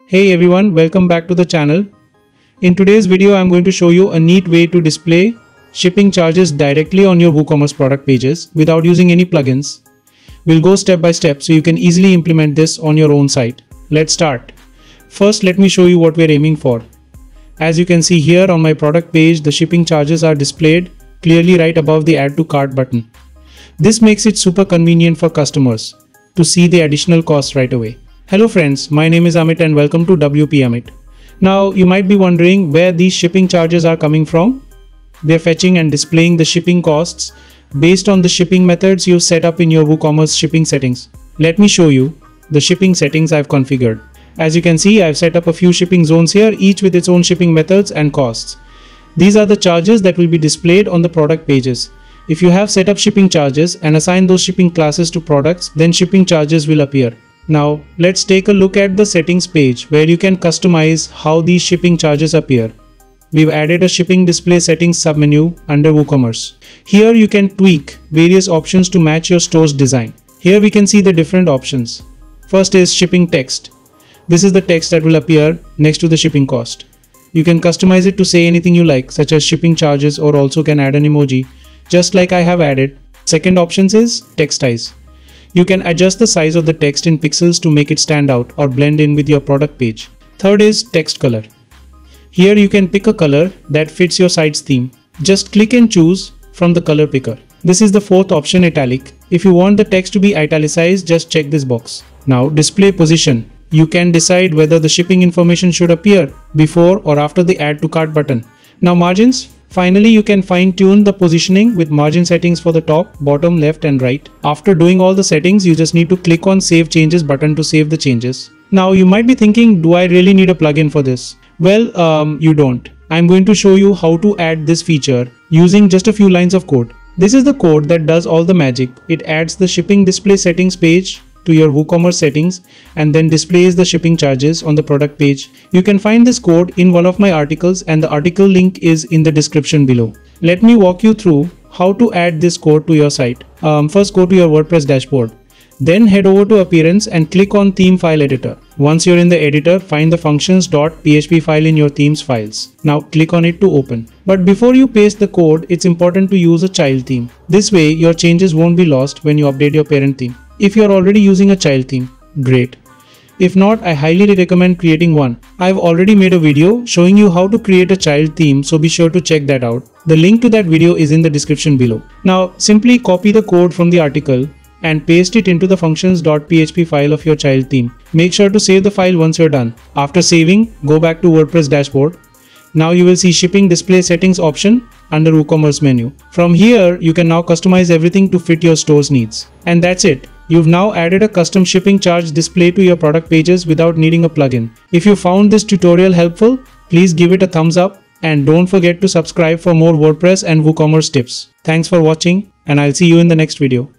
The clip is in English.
Hey everyone, welcome back to the channel. In today's video, I'm going to show you a neat way to display shipping charges directly on your WooCommerce product pages without using any plugins. We'll go step by step so you can easily implement this on your own site. Let's start. First, let me show you what we're aiming for. As you can see here on my product page, the shipping charges are displayed clearly right above the Add to Cart button. This makes it super convenient for customers to see the additional costs right away. Hello friends, my name is Amit and welcome to WPAMIT. Now you might be wondering where these shipping charges are coming from. They're fetching and displaying the shipping costs based on the shipping methods you set up in your WooCommerce shipping settings. Let me show you the shipping settings I've configured. As you can see, I've set up a few shipping zones here, each with its own shipping methods and costs. These are the charges that will be displayed on the product pages. If you have set up shipping charges and assign those shipping classes to products, then shipping charges will appear. Now, let's take a look at the settings page where you can customize how these shipping charges appear. We've added a shipping display settings submenu under WooCommerce. Here you can tweak various options to match your store's design. Here we can see the different options. First is shipping text. This is the text that will appear next to the shipping cost. You can customize it to say anything you like, such as shipping charges, or also can add an emoji, just like I have added. Second option is text size. You can adjust the size of the text in pixels to make it stand out or blend in with your product page. Third is text color. Here you can pick a color that fits your site's theme. Just click and choose from the color picker. This is the fourth option, italic. If you want the text to be italicized, just check this box. Now, display position. You can decide whether the shipping information should appear before or after the Add to Cart button. Now, margins. Finally, you can fine-tune the positioning with margin settings for the top, bottom, left and right. After doing all the settings, you just need to click on Save Changes button to save the changes. Now, you might be thinking, do I really need a plugin for this? Well, you don't. I'm going to show you how to add this feature using just a few lines of code. This is the code that does all the magic. It adds the shipping display settings page to your WooCommerce settings and then displays the shipping charges on the product page. You can find this code in one of my articles and the article link is in the description below. Let me walk you through how to add this code to your site. First, go to your WordPress dashboard. Then head over to Appearance and click on Theme File Editor. Once you're in the editor, find the functions.php file in your themes files. Now click on it to open. But before you paste the code, it's important to use a child theme. This way, your changes won't be lost when you update your parent theme. If you're already using a child theme, great. If not, I highly recommend creating one. I've already made a video showing you how to create a child theme, so be sure to check that out. The link to that video is in the description below. Now, simply copy the code from the article and paste it into the functions.php file of your child theme. Make sure to save the file once you're done. After saving, go back to WordPress dashboard. Now you will see shipping display settings option under WooCommerce menu. From here, you can now customize everything to fit your store's needs. And that's it. You've now added a custom shipping charge display to your product pages without needing a plugin. If you found this tutorial helpful, please give it a thumbs up and don't forget to subscribe for more WordPress and WooCommerce tips. Thanks for watching and I'll see you in the next video.